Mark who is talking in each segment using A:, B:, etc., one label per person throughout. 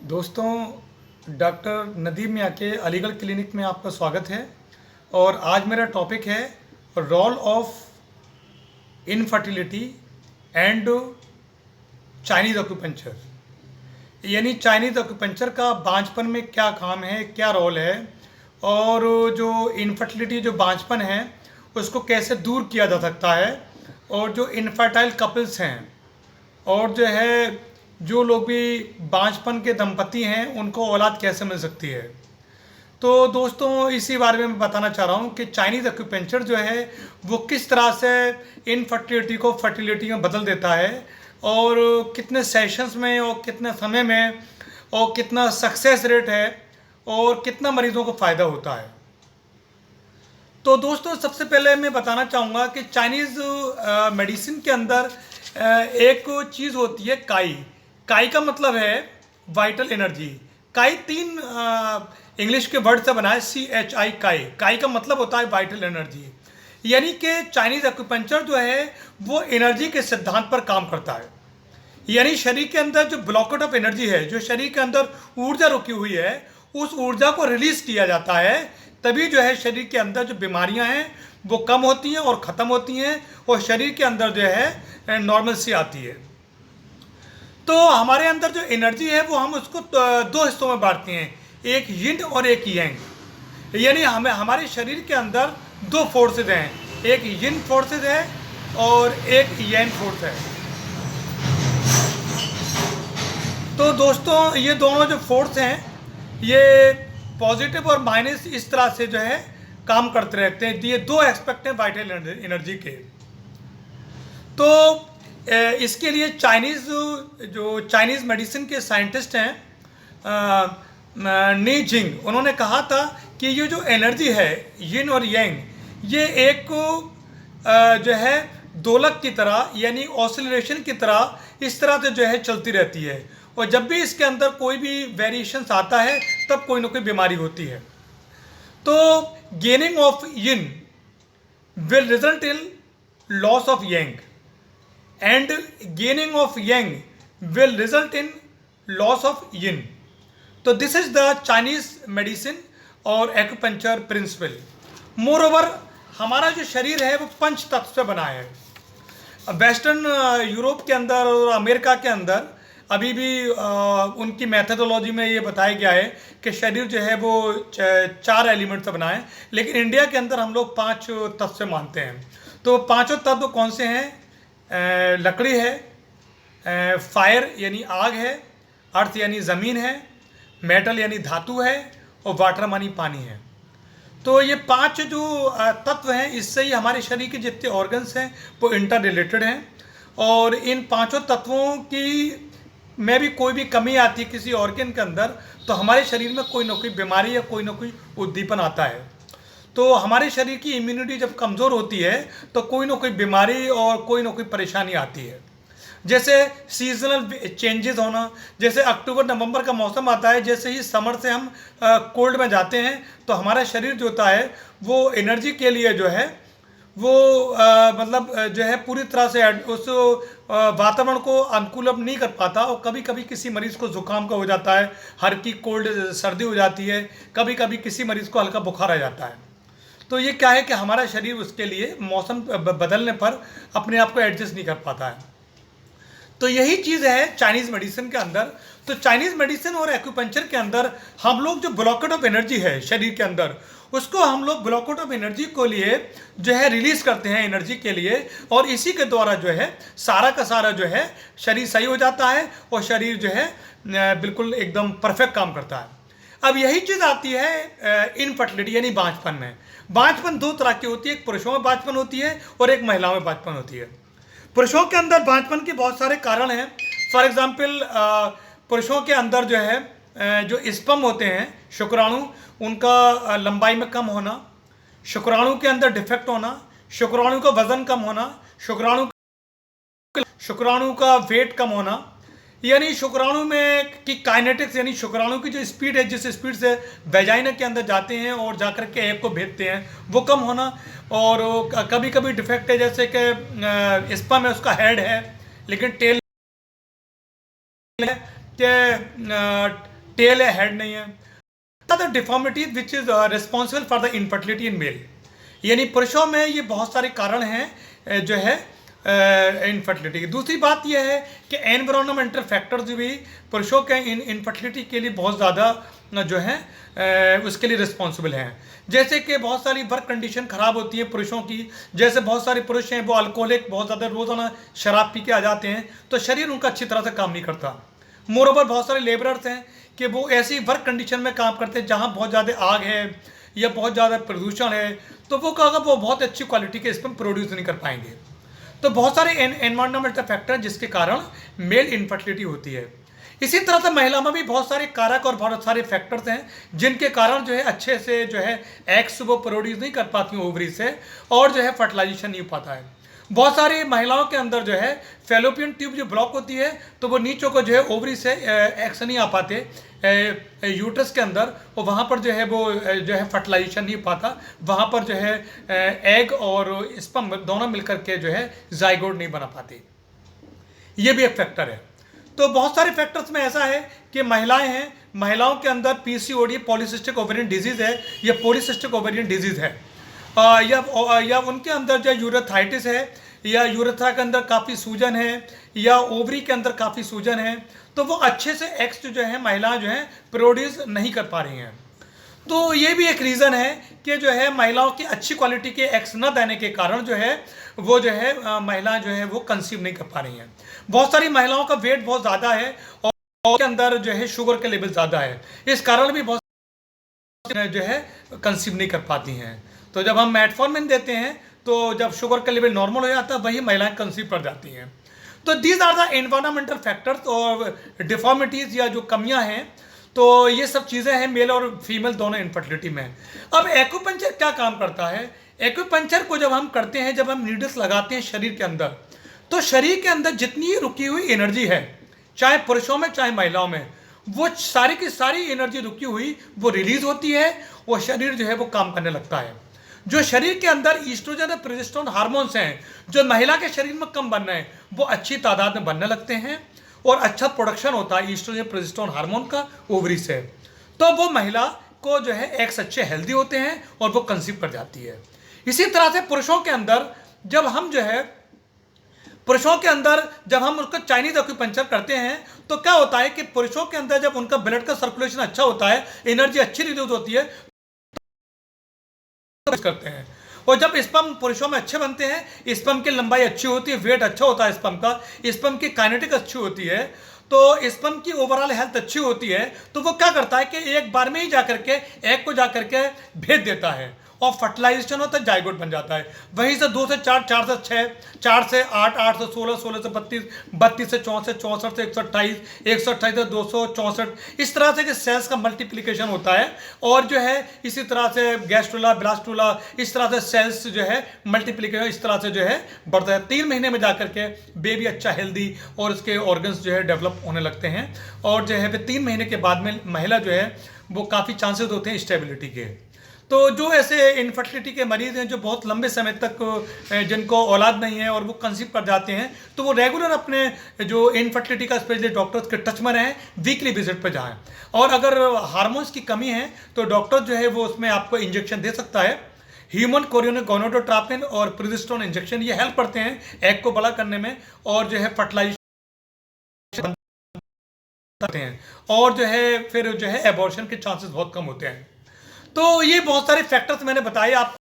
A: दोस्तों, डॉक्टर नदीम मियाँ के अलीगढ़ क्लिनिक में आपका स्वागत है। और आज मेरा टॉपिक है role of infertility and Chinese acupuncture. यानी चाइनीज़ एक्यूपंक्चर का बांझपन में क्या काम है, क्या रोल है, और जो इनफर्टिलिटी जो बांझपन है उसको कैसे दूर किया जा सकता है, और जो इनफर्टाइल कपल्स हैं और जो है जो लोग भी बांझपन के दंपति हैं उनको औलाद कैसे मिल सकती है। तो दोस्तों, इसी बारे में मैं बताना चाह रहा हूँ कि चाइनीज़ एक्यूपेंचर जो है वो किस तरह से इनफर्टिलिटी को फर्टिलिटी में बदल देता है, और कितने सेशंस में और कितने समय में, और कितना सक्सेस रेट है, और कितना मरीजों को फ़ायदा होता है। तो दोस्तों, सबसे पहले मैं बताना चाहूँगा कि चाइनीज़ मेडिसिन के अंदर एक चीज़ होती है काई। काई का मतलब है वाइटल एनर्जी। काई तीन इंग्लिश के वर्ड से बना है, CHI काई। काई का मतलब होता है वाइटल एनर्जी। यानी कि चाइनीज़ एक्यूपंक्चर जो है वो एनर्जी के सिद्धांत पर काम करता है। यानी शरीर के अंदर जो ब्लॉकेट ऑफ एनर्जी है, जो शरीर के अंदर ऊर्जा रुकी हुई है, उस ऊर्जा को रिलीज किया जाता है। तभी जो है शरीर के अंदर जो बीमारियां हैं वो कम होती हैं और ख़त्म होती हैं, और शरीर के अंदर जो है नॉर्मल सी आती है। तो हमारे अंदर जो एनर्जी है वो हम उसको दो हिस्सों में बांटते हैं, एक यिन और एक यांग। यानी हमारे शरीर के अंदर दो फोर्सेज हैं, एक यिन फोर्सेज है और एक यांग फोर्स है। तो दोस्तों, ये दोनों जो फोर्स हैं ये पॉजिटिव और माइनस इस तरह से जो है काम करते रहते हैं। ये दो एस्पेक्ट हैं वाइटल एनर्जी के। तो इसके लिए चाइनीज़ मेडिसिन के साइंटिस्ट हैं नी जिंग, उन्होंने कहा था कि ये जो एनर्जी है यिन और यांग, ये एक जो है दोलक की तरह, यानी ऑसिलेशन की तरह इस तरह से जो है चलती रहती है, और जब भी इसके अंदर कोई भी वेरिएशंस आता है तब कोई ना कोई बीमारी होती है। तो gaining of yin will result in loss of yang, and gaining of yang will result in loss of yin. तो this is the Chinese medicine और एक्यूपंक्चर प्रिंसिपल। मोर ओवर, हमारा जो शरीर है वो पंच तत्व से बना है। वेस्टर्न यूरोप के अंदर और अमेरिका के अंदर अभी भी उनकी मैथडोलॉजी में ये बताया गया है कि शरीर जो है वो 4 एलिमेंट से बना है, लेकिन इंडिया के अंदर हम लोग 5 तत्व से मानते हैं। तो पांचों तत्व कौन से हैं? लकड़ी है, फायर यानी आग है, अर्थ यानी ज़मीन है, मेटल यानी धातु है, और वाटर मानी पानी है। तो ये 5 जो तत्व हैं, इससे ही हमारे शरीर के जितने ऑर्गन्स हैं वो इंटर रिलेटेड हैं। और इन पांचों तत्वों की में भी कोई भी कमी आती है किसी ऑर्गन के अंदर, तो हमारे शरीर में कोई ना कोई बीमारी या कोई ना कोई उद्दीपन आता है। तो हमारे शरीर की इम्यूनिटी जब कमज़ोर होती है तो कोई ना कोई बीमारी और कोई ना कोई परेशानी आती है। जैसे सीजनल चेंजेस होना, जैसे अक्टूबर नवंबर का मौसम आता है, जैसे ही समर से हम कोल्ड में जाते हैं तो हमारा शरीर जो होता है वो एनर्जी के लिए जो है वो मतलब जो है पूरी तरह से उस वातावरण को अनुकूल नहीं कर पाता, और कभी कभी किसी मरीज़ को जुकाम का हो जाता है, हल्की कोल्ड सर्दी हो जाती है, कभी कभी किसी मरीज़ को हल्का बुखार आ जाता है। तो ये क्या है कि हमारा शरीर उसके लिए मौसम बदलने पर अपने आप को एडजस्ट नहीं कर पाता है। तो यही चीज़ है चाइनीज़ मेडिसिन के अंदर। तो चाइनीज़ मेडिसिन और एक्यूपंक्चर के अंदर हम लोग जो ब्लॉकेट ऑफ एनर्जी है शरीर के अंदर, उसको हम लोग ब्लॉकेट ऑफ एनर्जी को लिए जो है रिलीज करते हैं एनर्जी के लिए, और इसी के द्वारा जो है सारा का सारा जो है शरीर सही हो जाता है, और शरीर जो है बिल्कुल एकदम परफेक्ट काम करता है। अब यही चीज़ आती है इनफर्टिलिटी यानी बांझपन में। बांझपन 2 तरह की होती है, एक पुरुषों में बांझपन होती है और एक महिलाओं में बांझपन होती है। पुरुषों के अंदर बांझपन के बहुत सारे कारण हैं। फॉर एग्जाम्पल, पुरुषों के अंदर जो है जो स्पर्म होते हैं, शुक्राणु, उनका लंबाई में कम होना, शुक्राणु के अंदर डिफेक्ट होना, शुक्राणु का वजन कम होना, शुक्राणु का वेट कम होना, यानी शुक्राणु में की काइनेटिक्स यानी शुक्राणु की जो स्पीड है, जिस स्पीड से वेजाइना के अंदर जाते हैं और जाकर के एग को भेजते हैं, वो कम होना। और कभी कभी डिफेक्ट है, जैसे कि स्पर्म में उसका हेड है लेकिन टेल टेल या हेड नहीं है। The deformity which is responsible for the infertility in male, यानी पुरुषों में ये बहुत सारे कारण हैं जो है इनफर्टिलिटी की। दूसरी बात यह है कि एनवायरमेंटल फैक्टर्स भी पुरुषों के इनफर्टिलिटी के लिए बहुत ज़्यादा जो है उसके लिए रिस्पॉन्सिबल हैं। जैसे कि बहुत सारी वर्क कंडीशन ख़राब होती है पुरुषों की, जैसे बहुत सारे पुरुष हैं वो अल्कोहलिक, बहुत ज़्यादा रोज़ाना शराब पी के आ जाते हैं, तो शरीर उनका अच्छी तरह से काम नहीं करता। मोरोवर बहुत सारे लेबरर्स हैं कि वो ऐसी वर्क कंडीशन में काम करते हैं जहाँ बहुत ज़्यादा आग है या बहुत ज़्यादा प्रदूषण है, तो वो कहा वो बहुत अच्छी क्वालिटी के स्पर्म प्रोड्यूस नहीं कर पाएंगे। तो बहुत सारे एनवायरमेंटल फैक्टर जिसके कारण मेल इनफर्टिलिटी होती है। इसी तरह से महिला में भी बहुत सारे कारक और बहुत सारे फैक्टर्स हैं जिनके कारण जो है अच्छे से जो है एग्स वो प्रोड्यूस नहीं कर पाती ओवरी से, और जो है फर्टिलाइजेशन नहीं हो पाता है। बहुत सारी महिलाओं के अंदर जो है फैलोपियन ट्यूब जो ब्लॉक होती है, तो वो नीचों को जो है ओवरी से एग्स नहीं आ पाते यूट्रस के अंदर, और वहाँ पर जो है वो जो है फर्टिलाइजेशन नहीं पाता, वहाँ पर जो है एग और स्पर्म दोनों मिलकर के जो है जाइगोट नहीं बना पाते। ये भी एक फैक्टर है। तो बहुत सारे फैक्टर्स में ऐसा है कि महिलाएं हैं, महिलाओं के अंदर पीसीओडी पॉलीसिस्टिक ओवेरियन डिजीज़ है या पॉलीसिस्टिक ओवेरियन डिजीज़ है, या उनके अंदर जो यूरेथाइटिस है, या यूरेथ्रा के अंदर काफ़ी सूजन है, या ओवरी के अंदर काफ़ी सूजन है, तो वो अच्छे से एग्स जो है महिलाएं जो हैं प्रोड्यूस नहीं कर पा रही हैं। तो ये भी एक रीज़न है कि जो है महिलाओं की अच्छी क्वालिटी के एग्स न देने के कारण जो है वो जो है महिलाएं जो है वो कंसीव नहीं कर पा रही हैं। बहुत सारी महिलाओं का वेट बहुत ज़्यादा है और के अंदर जो है शुगर के लेवल ज़्यादा है, इस कारण भी बहुत जो है कंसीव नहीं कर पाती हैं। तो जब हम मेटफॉर्मिन देते हैं तो जब शुगर का लेवल नॉर्मल हो जाता है वही महिलाएं कंसीव कर जाती हैं। तो these are the environmental factors और डिफॉर्मिटीज़ या जो कमियां हैं, तो ये सब चीज़ें हैं मेल और फीमेल दोनों इनफर्टिलिटी में। अब एक्यूपंक्चर क्या काम करता है? एक्यूपंक्चर को जब हम करते हैं, जब हम नीडल्स लगाते हैं शरीर के अंदर, तो शरीर के अंदर जितनी रुकी हुई एनर्जी है, चाहे पुरुषों में चाहे महिलाओं में, वो सारी की सारी एनर्जी रुकी हुई वो रिलीज होती है और शरीर जो है वो काम करने लगता है। जो शरीर के अंदर ईस्ट्रोजन और प्रोजेस्टेरोन हार्मोन्स हैं जो महिला के शरीर में कम बन रहे हैं, वो अच्छी तादाद में बनने लगते हैं और अच्छा प्रोडक्शन होता है ईस्ट्रोजन प्रोजेस्टेरोन हार्मोन का ओवरी से। तो वो महिला को जो है एग्स अच्छे हेल्दी होते हैं और वो कंसीव कर जाती है। इसी तरह से पुरुषों के अंदर जब हम जो है जब हम उसका चाइनीज एक्यूपंक्चर करते हैं तो क्या होता है कि पुरुषों के अंदर जब उनका ब्लड का सर्कुलेशन अच्छा होता है, एनर्जी अच्छी रिलीज होती है करते हैं, और जब स्पर्म पुरुषों में अच्छे बनते हैं, स्पर्म की लंबाई अच्छी होती है, वेट अच्छा होता है स्पर्म का, स्पर्म की काइनेटिक अच्छी होती है, तो स्पर्म की ओवरऑल हेल्थ अच्छी होती है, तो वो क्या करता है कि एक बार में ही जाकर के एग को जाकर के भेज देता है और फर्टिलाइजेशन होता है, जाइगोट बन जाता है। वहीं से 2 से 4, 4 से 6, 4 से 8, 8 से 16, 16 से 32, 32 से 64, 64 से 128, 128 से 264, इस तरह से कि सेल्स का मल्टीप्लिकेशन होता है। और जो है इसी तरह से गैस्ट्रोला ब्लास्टोला, इस तरह से सेल्स जो है मल्टीप्लिकेशन इस तरह से जो है बढ़ता है। 3 महीने में जाकर के बेबी अच्छा हेल्दी और उसके ऑर्गन्स जो है डेवलप होने लगते हैं, और जो है 3 महीने के बाद में महिला जो है वो काफ़ी चांसेस होते हैं स्टेबिलिटी के। तो जो ऐसे इनफर्टिलिटी के मरीज़ हैं जो बहुत लंबे समय तक जिनको औलाद नहीं है और वो कंसीव कर जाते हैं, तो वो रेगुलर अपने जो इनफर्टिलिटी का स्पेशलिस्ट डॉक्टर्स के टच में रहें, वीकली विजिट पर जाएं। और अगर हार्मोन्स की कमी है तो डॉक्टर जो है वो उसमें आपको इंजेक्शन दे सकता है, ह्यूमन कोरियोनिक गोनाडोट्रोपिन और प्रोजेस्टेरोन इंजेक्शन, ये हेल्प करते हैं एग को बड़ा करने में और जो है फर्टिलाइजेशन करते हैं, और जो है फिर जो है एबॉर्शन के चांसेस बहुत कम होते हैं। तो ये बहुत सारे फैक्टर्स मैंने बताए आपको।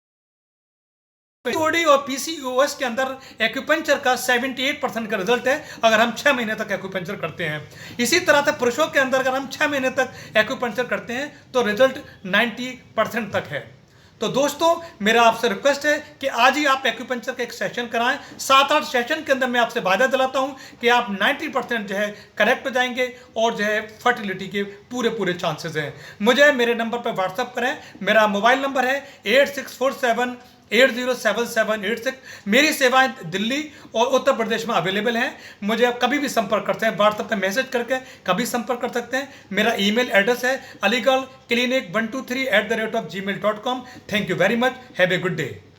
A: पीसीओडी और पीसीओएस के अंदर एक्यूपंक्चर का 78% का रिजल्ट है अगर हम 6 महीने तक एक्यूपंक्चर करते हैं। इसी तरह से पुरुषों के अंदर अगर हम 6 महीने तक एक्यूपंक्चर करते हैं तो रिजल्ट 90% तक है। तो दोस्तों मेरा आपसे रिक्वेस्ट है कि आज ही आप एक्यूपंक्चर का एक सेशन कराएं। 7-8 सेशन के अंदर मैं आपसे वादा दिलाता हूं कि आप 90% जो है करेक्ट हो जाएंगे और जो है फर्टिलिटी के पूरे चांसेस हैं। मुझे मेरे नंबर पर व्हाट्सअप करें। मेरा मोबाइल नंबर है 8647807786। मेरी सेवाएं दिल्ली और उत्तर प्रदेश में अवेलेबल हैं। मुझे आप कभी भी संपर्क करते हैं, व्हाट्सएप पर मैसेज करके कभी संपर्क कर सकते हैं। मेरा ईमेल एड्रेस है aligarhclinic123@gmail.com। Thank you very much. Have a good day.